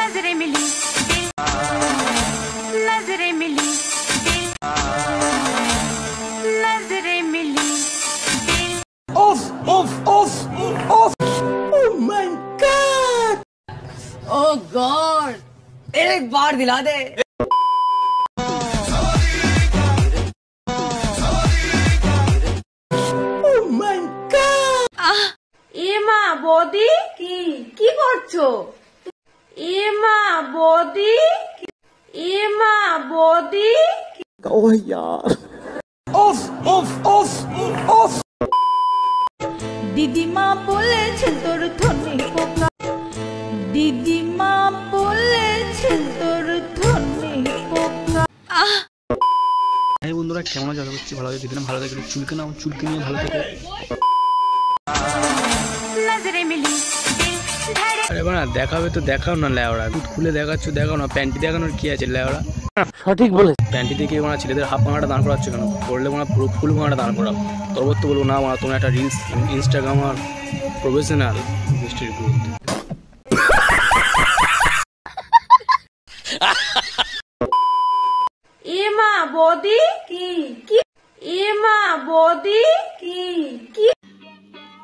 नजरें मिली नजरें मिली नजरें मिली Off, off, off, off. Oh my God. Oh God. एक बार दिला दे। Oh my God. এ মা বৌদি কি করছো? এ মা বৌদি এ মা বৌদি Oh यार. Off, off, off, off. দিদিমা বলেছে তোর ধনে পোকা দিদিমা বলেছে তোর ধনে পোকা এই বন্ধুরা কেমন আছো? আশা করছি ভালো আছো। যদি ভালো থাকে চুলকে নাও, চুলকে নিয়ে ভালো থাকে। नजरें मिली আরে বাড়া দেখাবে তো দেখাও না লেওড়া, দুধ খুলে দেখাচ্ছ দেখাও না, প্যান্টি দেখানোর কি আছে লেওড়া? সঠিক বলে। প্যান্টি দেখে মানে ছেলেদের হাফ ভাঙাটা দাঁড় করাচ্ছ কেন? করলে মানে পুরো ফুল ভাঙাটা দাঁড় করাও। তবে তো বলবো না মানে তোমার একটা রিলস ইনস্টাগ্রাম আর প্রফেশনাল মিস্ট্রি গ্রুপ। এ মা বৌদি কি এ মা বৌদি কি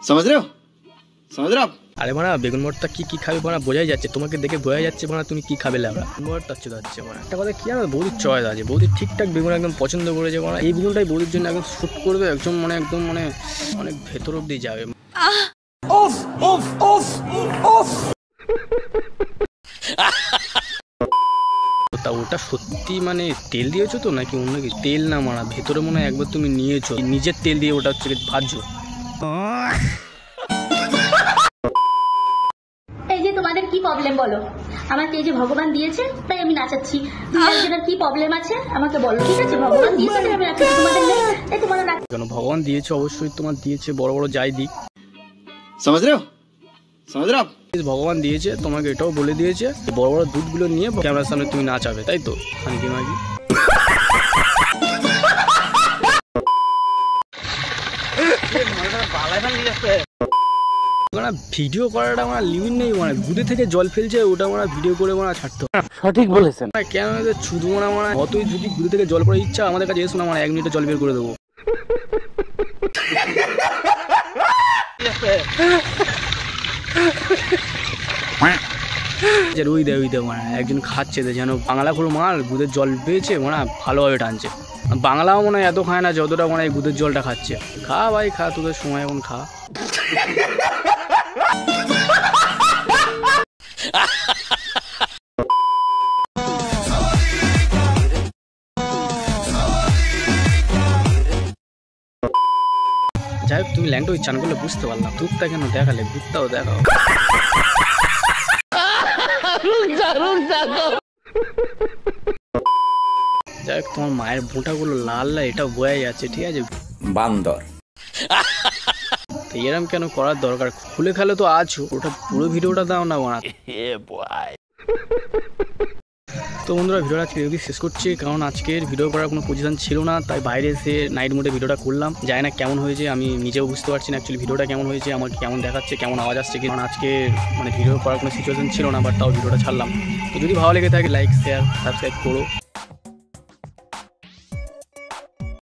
समझ रहे हो? समझ रहे हो आप? আরে মানে বেগুন ভর্তা কি খাবে মানে বোঝাই যাচ্ছে, তোমাকে দেখে বোঝাই যাচ্ছে মানে তুমি কি খাবে লেওড়া। বেগুন ভর্তা যাচ্ছে মানে একটা কথা কি জানো, বৌদির চয়েস আছে, বৌদি ঠিকঠাক বেগুন একদম পছন্দ করেছে মানে এই বেগুনটাই বৌদির জন্য একদম শুট করবে, একদম মানে অনেক ভেতর অব্দি যাবে। Off, off, off, off. তা ওটা সত্যি মানে তেল দিয়েছো তো নাকি অন্য কিছু? তেল না মারা, ভেতরে মনে হয় একবার তুমি নিয়েছো, নিজের তেল দিয়ে ওটা হচ্ছে ভাজছো। এই যে তোমাদের কি প্রবলেম বলো? আমাকে এই যে ভগবান দিয়েছে তাই আমি নাচাচ্ছি। তোমাদের কি প্রবলেম আছে আমাকে বলো, ঠিক আছে? ভগবান দিয়েছে তাই আমি নাচাচ্ছি, তোমাদের নেই তাই তোমরা না। কেন ভগবান দিয়েছে, অবশ্যই তোমার দিয়েছে, বড় বড় যাই দিক। समझ रहे हो? समझ रहे हो आप? ভগবান দিয়েছে, তোমাকে এটাও বলে দিয়েছে বড় বড় দুধগুলো নিয়ে ক্যামেরার সামনে তুমি নাচাবে, তাই তো? খানকি মাগি ভিডিও করাটা আমার লিমিট নেই, মানে গুদে থেকে জল ফেলছে ওটা মানে ভিডিও করে মানে ছাড়তে হবে। সঠিক বলেছেন। কেন শুধু মানে অতই যদি গুদে থেকে জল পড়ার ইচ্ছা আমাদের কাছে এসো না, মানে 1 মিনিটে জল বের করে দেবো। ওই দে মানে একজন খাচ্ছে যেন বাংলা করে মাল গুদের জল পেয়েছে মানে ভালোভাবে টানছে। বাংলাও মনে হয় এত খায় না যতটা মানে গুদের জলটা খাচ্ছে। খা ভাই খা, তোদের সময় এখন খা। যাই হোক, তুমি ল্যাংটা ওই চান করলে বুঝতে পারলাম, দুধটা কেন দেখালে, দুধটাও দেখাও। যাই হোক, তোমার মায়ের বোঁটাগুলো লাল লাল এটাও বোঝাই যাচ্ছে, ঠিক আছে? বান্দর। তো এরম কেন করার দরকার? খুলে খেলে তো আছো, ওটা পুরো ভিডিওটা দাও না বানা। তো বন্ধুরা ভিডিওটা আজকে যদি শেষ করছি, কারণ আজকের ভিডিও করার কোনো পজিশন ছিল না, তাই বাইরে এসে নাইট মোডে ভিডিওটা করলাম। জানি না কেমন হয়েছে, আমি নিজেও বুঝতে পারছি না অ্যাকচুয়ালি ভিডিওটা কেমন হয়েছে, আমাকে কেমন দেখাচ্ছে, কেমন আওয়াজ আসছে, কারণ আজকে মানে ভিডিও করার কোনো সিচুয়েশন ছিল না, বাট তাও ভিডিওটা ছাড়লাম। তো যদি ভালো লেগে থাকে লাইক শেয়ার সাবস্ক্রাইব করো।